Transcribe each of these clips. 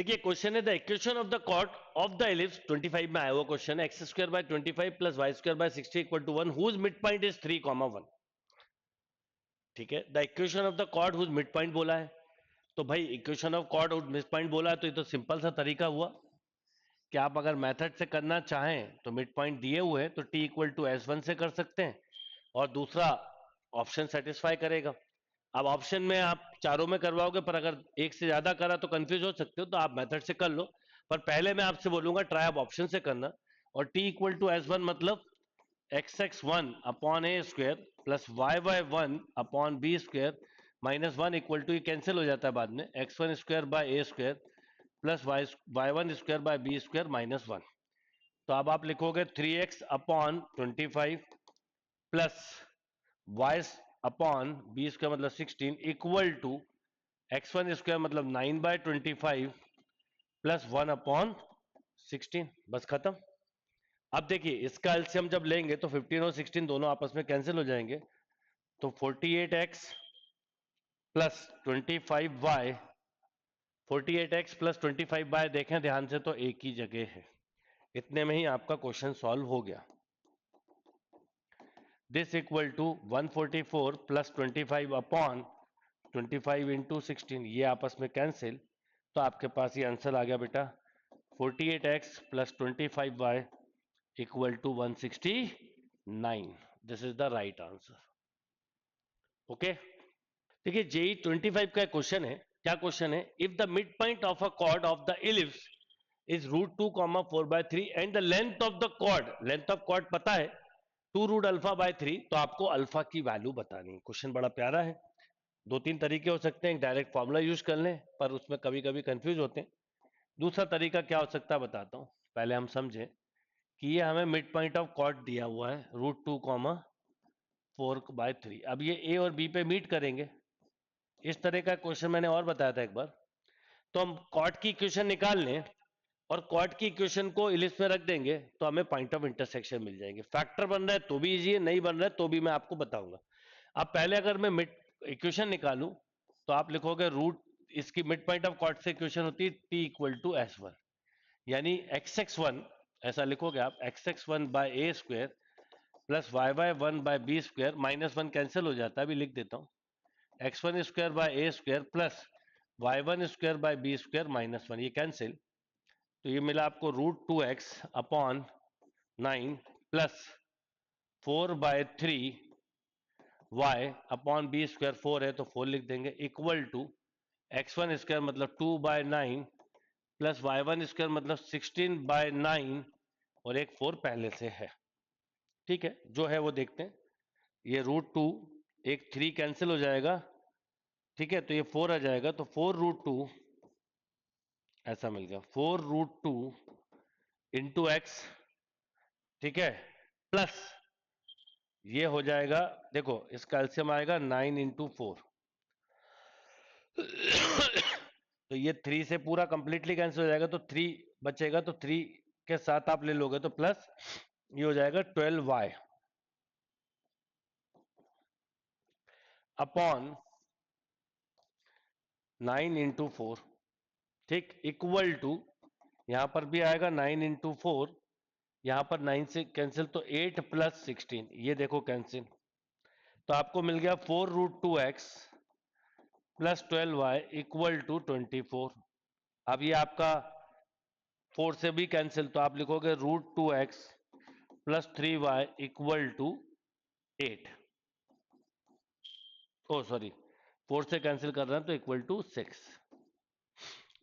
देखिए क्वेश्चन है the equation of the chord of the ellipse 25 में आया हुआ क्वेश्चन है x square by 25 plus y square by 60 equal to 1 whose mid point is 3, 1। ठीक है, the equation of the chord whose mid point बोला है, तो भाई equation of chord whose mid point बोला है तो ये तो सिंपल सा तरीका हुआ कि आप अगर मेथड से करना चाहें तो मिड पॉइंट दिए हुए हैं तो t इक्वल टू s1 से कर सकते हैं और दूसरा ऑप्शन सेटिस्फाई करेगा। अब ऑप्शन में आप चारों में करवाओगे पर अगर एक से ज्यादा करा तो कंफ्यूज हो सकते हो, तो आप मेथड से कर लो, पर पहले मैं आपसे बोलूंगा ट्राई आप ऑप्शन से करना। और t इक्वल टू s1 मतलब x(1) upon A square plus y(1) upon B square minus 1 equal to, ये कैंसिल हो जाता है बाद में, x1 square by A square plus y1 square by B square minus 1। तो अब आप लिखोगे 3x upon 25 plus y upon B square मतलब 16 इक्वल टू x1 स्क्वायर मतलब 9/25 प्लस 1 अपॉन 16। बस खत्म। अब देखिए इसका एलसीएम जब लेंगे तो 15 और 16 दोनों आपस में कैंसिल हो जाएंगे, तो 48x plus 25y, 48x plus 25y देखें ध्यान से तो एक ही जगह है, इतने में ही आपका क्वेश्चन सॉल्व हो गया। This equal to 144 plus 25 upon 25 into 16, ये आपस में कैंसिल, तो आपके पास ये आंसर आ गया बेटा 48x plus 25y equal to 169। This is the right answer. Okay, देखिए जेई 25 का क्वेश्चन है, क्या क्वेश्चन है, if the mid point of a chord of the ellipse is √2, 4/3 and the length of the chord, length of chord पता है 2√α/3, तो आपको alpha की वैल्यू बतानी है। क्वेश्चन बड़ा प्यारा है, दो तीन तरीके हो सकते हैं, डायरेक्ट फॉर्मूला यूज कर लें पर उसमें कभी कभी कंफ्यूज होते हैं। दूसरा तरीका क्या हो सकता है बताता हूं, पहले हम समझें कि ये हमें मिड पॉइंट ऑफ कॉर्ड दिया हुआ है √2, 4/3। अब ये ए और बी पे मीट करेंगे, इस तरह का क्वेश्चन मैंने और बताया था एक बार। तो हम कॉर्ड की इक्वेशन निकाल लें और कॉर्ड की इक्वेशन को इलिप्स में रख देंगे तो हमें पॉइंट ऑफ इंटरसेक्शन मिल जाएंगे। फैक्टर बन रहा है तो भी इजी है, नहीं बन रहा है तो भी मैं आपको बताऊंगा। अब पहले अगर मैं मिड इक्वेशन निकालूं तो आप लिखोगे रूट, इसकी मिड पॉइंट ऑफ कॉर्ड से इक्वेशन होती है t इक्वल टू s1, यानी x(1) ऐसा लिखोगे आप, x(1) by A square plus y(1) by B square minus 1 cancel हो जाता है, अभी लिख देता हूं, x1 square by A square plus y1 square by B square minus 1, ये कैंसिल, तो ये मिला आपको √2x upon 9 plus 4/3 y upon B square, 4 है तो 4 लिख देंगे, इक्वल टू x1 स्क्वायर मतलब 2/9 प्लस y1 स्क्वायर मतलब 16/9 और एक 4 पहले से है। ठीक है, जो है वो देखते हैं, ये √2, एक 3 कैंसिल हो जाएगा, ठीक है, तो ये 4 आ जाएगा, तो 4√2 ऐसा मिल गया, 4√2 इंटू एक्स, ठीक है, प्लस ये हो जाएगा, देखो इसका एलसीएम आएगा 9 इंटू 4 तो ये 3 से पूरा कंप्लीटली कैंसिल हो जाएगा, तो 3 बचेगा, तो 3 के साथ आप ले लोगे तो प्लस ये हो जाएगा 12y अपॉन 9 इंटू 4, ठीक, इक्वल टू, यहां पर भी आएगा 9 इंटू 4, यहां पर 9 से कैंसिल तो 8 प्लस 16, ये देखो कैंसिल, तो आपको मिल गया 4√2x plus 12y equal to 24। अब ये आपका 4 से भी कैंसिल, तो आप लिखोगे √2x plus 3y equal to 8, oh sorry 4 से कैंसिल कर रहे हैं तो इक्वल टू 6।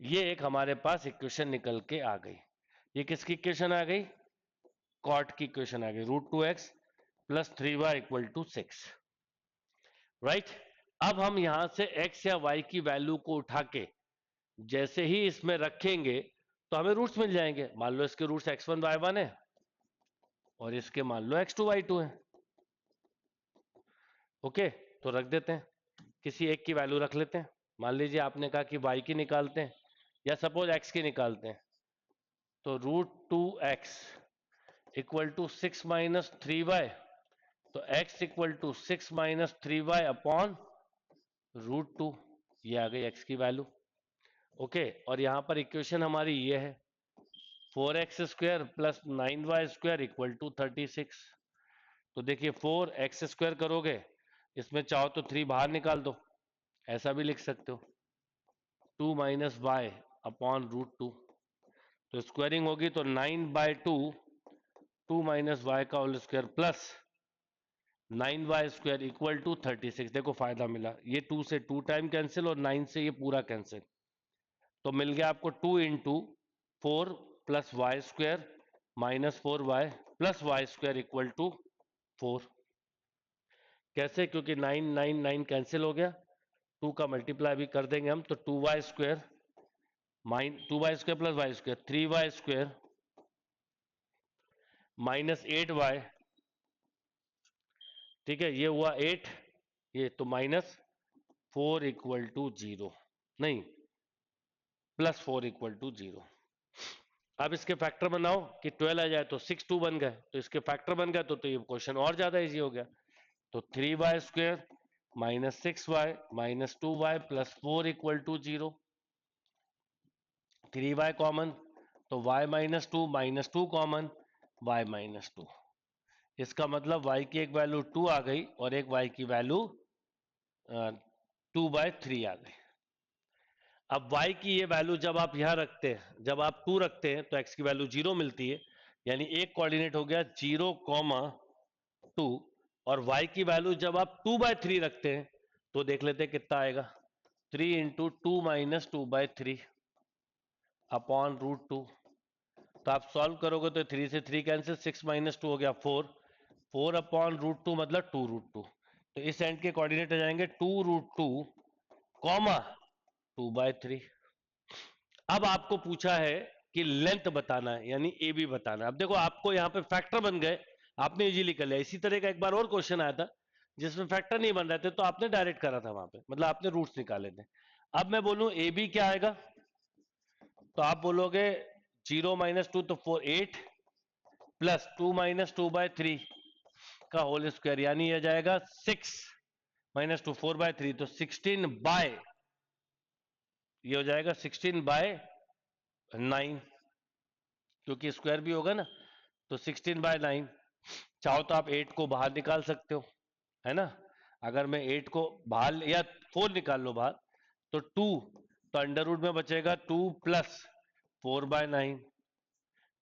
ये एक हमारे पास इक्वेशन निकल के आ गई। ये किसकी इक्वेशन आ गई, कॉट की इक्वेशन आ गई, √2x plus 3y equal to 6, right. अब हम यहां से x या y की वैल्यू को उठा के जैसे ही इसमें रखेंगे तो हमें रूट्स मिल जाएंगे। मान लो इसके रूट्स x1 y1 है और इसके मान लो x2 y2 है, ओके, तो रख देते हैं, किसी एक की वैल्यू रख लेते हैं। मान लीजिए आपने कहा कि y की निकालते हैं या सपोज x की निकालते हैं, तो √2x equal to 6 minus 3y, तो x equal to 6 minus 3y upon √2, ये आ गई x की वैल्यू। ओके, और यहाँ पर इक्वेशन हमारी ये है 4x² plus 9y² equal to 36। तो देखिए 4x² करोगे, इसमें चाहो तो 3 बाहर निकाल दो, ऐसा भी लिख सकते हो, 2 माइनस वाई अपॉन √2। तो स्क्वायरिंग होगी तो 9/2 2 माइनस वाई का whole square plus 9y² equal to 36। देखो फायदा मिला, ये 2 से 2 टाइम कैंसिल और 9 से ये पूरा कैंसिल, तो मिल गया आपको 2 into 4 plus y² minus 4y plus y² equal to 4। कैसे? क्योंकि 9 9 9 कैंसिल हो गया, 2 का मल्टीप्लाई भी कर देंगे हम, तो 2y² plus y² 3y² minus 8y, ठीक है, ये हुआ 8, ये तो माइनस 4 इक्वल टू 0, नहीं प्लस 4 इक्वल टू 0। अब इसके फैक्टर बनाओ कि 12 आ जाए तो 6 2 बन गए, तो इसके फैक्टर बन गए तो ये क्वेश्चन और ज्यादा इजी हो गया। तो 3y² minus 6y minus 2y plus 4 equal to 0। 3y common तो y minus 2 minus 2 common, y minus 2। इसका मतलब y की एक वैल्यू 2 आ गई और एक y की वैल्यू 2/3 आ गई। अब y की ये वैल्यू जब आप यहां रखते हैं, जब आप 2 रखते हैं तो x की वैल्यू 0 मिलती है, यानी एक कोऑर्डिनेट हो गया 0,2, और y की वैल्यू जब आप 2/3 रखते हैं तो देख लेते हैं कितना आएगा, 3 इंटू 2 माइनस 2/3 अपॉन √2। तो आप सॉल्व करोगे तो 3 से 3 कैंसिल, 6 माइनस 2 हो गया 4, 4 अपॉन √2 मतलब 2√2। तो इस एंड के कोऑर्डिनेट आ जाएंगे 2√2 कॉमा 2/3। अब आपको पूछा है कि लेंथ बताना है, यानी ए बी बताना है। अब देखो आपको यहाँ पे फैक्टर बन गए, आपने इजीली कर लिया। इसी तरह का एक बार और क्वेश्चन आया था जिसमें फैक्टर नहीं बन रहे थे, तो आपने डायरेक्ट करा था वहां पे, मतलब आपने रूट्स निकाले थे। अब मैं बोलूं ए बी क्या आएगा, तो आप बोलोगे 0 माइनस 2 तो 4 8 प्लस 2 माइनस 2/3 का होल स्क्वायर, यानी यह जाएगा 6 माइनस 2 4/3, तो 16 बाय, ये हो जाएगा 16/9, क्योंकि स्क्वायर भी होगा ना, तो 16/9। चाहो तो आप 8 को बाहर निकाल सकते हो, है ना। अगर मैं 8 को बाहर या 4 निकाल लो बाहर, तो 2, तो अंडर रूट में बचेगा 2 प्लस 4/9,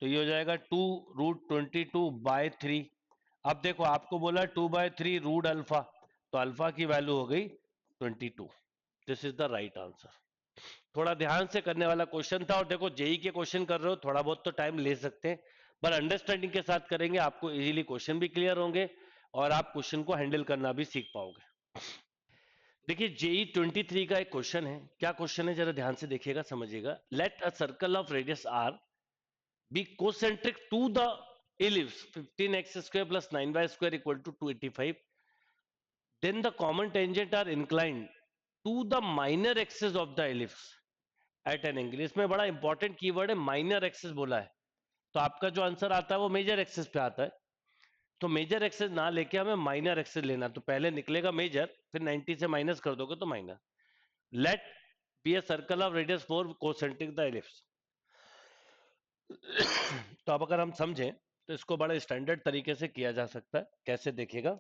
तो ये हो जाएगा 2√22/3। अब देखो आपको बोला 2/3 रूट अल्फा, तो अल्फा की वैल्यू हो गई 22। This is the right answer. थोड़ा ध्यान से करने वाला क्वेश्चन था, और देखो जेई के क्वेश्चन कर रहे हो, थोड़ा बहुत तो टाइम ले सकते हैं, पर अंडरस्टैंडिंग के साथ करेंगे आपको इजीली क्वेश्चन भी क्लियर होंगे और आप क्वेश्चन को हैंडल करना भी सीख पाओगे। देखिए जेई 23 का एक क्वेश्चन है, क्या क्वेश्चन है जरा ध्यान से देखिएगा, समझिएगा। Let a circle of radius r be concentric to the ellipse 15x² plus 9y² equal to 285, then the common tangent are inclined to the minor axis of the ellipse at an angle. इसमें बड़ा important keyword है minor axis बोला है, तो आपका जो answer आता है वो मेजर एक्सिस पे आता है। तो मेजर एक्सिस ना लेके हमें माइनर एक्सिस लेना, तो पहले निकलेगा मेजर, फिर 90 से माइनस कर दोगे तो minor. Let be a circle of radius 4 concentric the ellipse. तो अब अगर हम समझें तो इसको बड़े स्टैंडर्ड तरीके से किया जा सकता है। कैसे देखिएगा,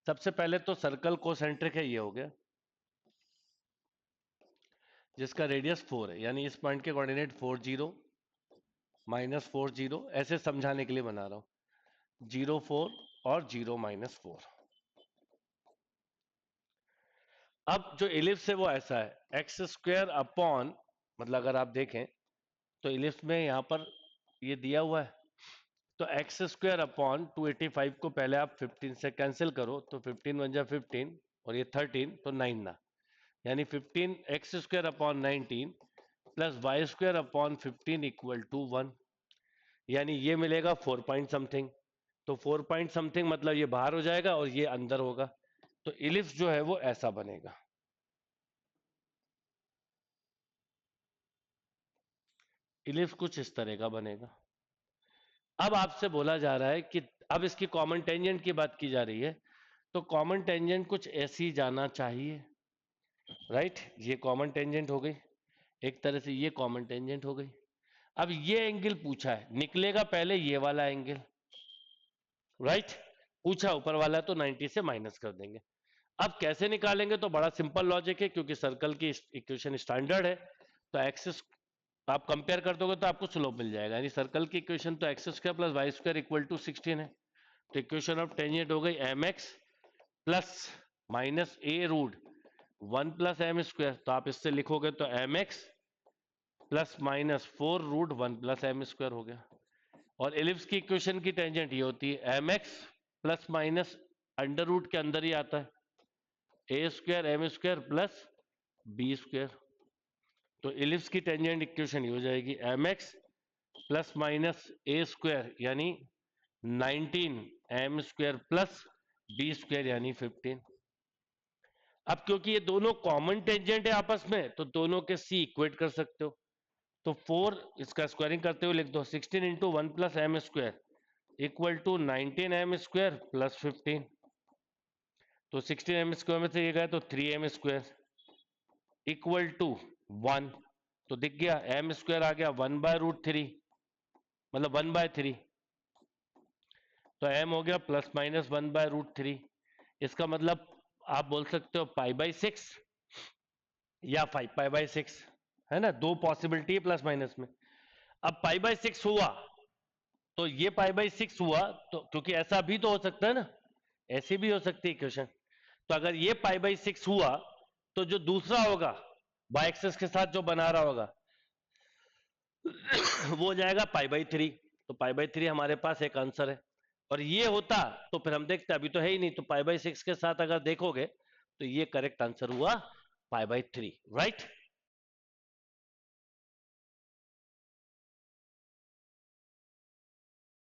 सबसे पहले तो सर्कल कोसेंट्रिक है, ये हो गया जिसका रेडियस 4 है, यानी इस पॉइंट के कोऑर्डिनेट 4 0 माइनस 4 0, ऐसे समझाने के लिए बना रहा हूं, 0 4 और 0 माइनस 4। अब जो इलिप्स है वो ऐसा है x² अपॉन, मतलब अगर आप देखें तो इलिप्स में यहां पर ये दिया हुआ है, तो x² अपॉन 285 को पहले आप 15 से कैंसिल करो, तो 15 बन जाए 15 और ये 13 तो 9 ना, यानी 15 x² upon 19 plus y² upon 15 equal to 1, यानी ये मिलेगा 4 पॉइंट समथिंग। तो 4 पॉइंट समथिंग मतलब ये बाहर हो जाएगा और ये अंदर होगा, तो इलिप्स जो है वो ऐसा बनेगा। इलिप्स कुछ इस तरह का बनेगा। अब आपसे बोला जा रहा है कि अब इसकी कॉमन टेंजेंट की बात की जा रही है, तो कॉमन टेंजेंट कुछ ऐसी जाना चाहिए, राइट। ये कॉमन टेंजेंट हो गई। एक तरह से ये कॉमन टेंजेंट हो गई। अब ये एंगल पूछा है, निकलेगा पहले ये वाला एंगल, राइट? पूछा ऊपर वाला तो 90 से माइनस कर देंगे। अब कैसे निकालेंगे? तो बड़ा सिंपल लॉजिक है, क्योंकि सर्कल की इक्वेशन स्टैंडर्ड है, तो एक्स आप कंपेयर कर दोगे तो आपको स्लोप मिल जाएगा। यानी सर्कल की इक्वेशन तो x square plus y square equal to 16 है। तो इक्वेशन ऑफ टेंजेंट हो गई m x plus minus a root 1 plus m square. तो आप इससे लिखोगे तो m x plus minus 4 root 1 plus m square हो गया। और एलिप्स की इक्वेशन की टेंजेंट ये होती है M x plus minus under root के अंदर ही आता है A square M square plus B square. तो एलिप्स की टेंजेंट इक्वेशन ये हो जाएगी M x plus minus A square यानी 19 M square plus B square यानी 15। अब क्योंकि ये दोनों कॉमन टेंजेंट है आपस में, तो दोनों के सी इक्वेट कर सकते हो। तो 4 इसका स्क्वायरिंग करते हुए लिख दो 16 into 1 plus m square equal to 19 M square plus 15। तो 16 एम स्क्वायर में से ये गया तो 3 एम स्क्वायर इक्वल टू 1। तो दिख गया एम स्क्वायर आ गया 1 बाय रूट 3, मतलब 1 बाय 3। तो एम हो गया प्लस माइनस 1 बाय रूट 3। इसका मतलब आप बोल सकते हो पाई बाय 6 या 5 पाई बाय 6, है ना? दो पॉसिबिलिटी है प्लस माइनस में। अब पाई बाय 6 हुआ तो ये पाई बाय 6 हुआ, तो क्योंकि ऐसा भी तो हो सकता है ना, ऐसी भी हो सकती है इक्वेशन। तो अगर ये पाई बाय 6 हुआ तो जो दूसरा होगा बाय एक्सेस के साथ जो बना रहा होगा वो हो जाएगा पाई बाय 3। तो पाई बाय 3 हमारे पास एक आंसर है। और ये होता तो फिर हम देखते, अभी तो है ही नहीं, तो पाई बाय 6 के साथ अगर देखोगे तो ये करेक्ट आंसर हुआ पाई बाय 3, राइट?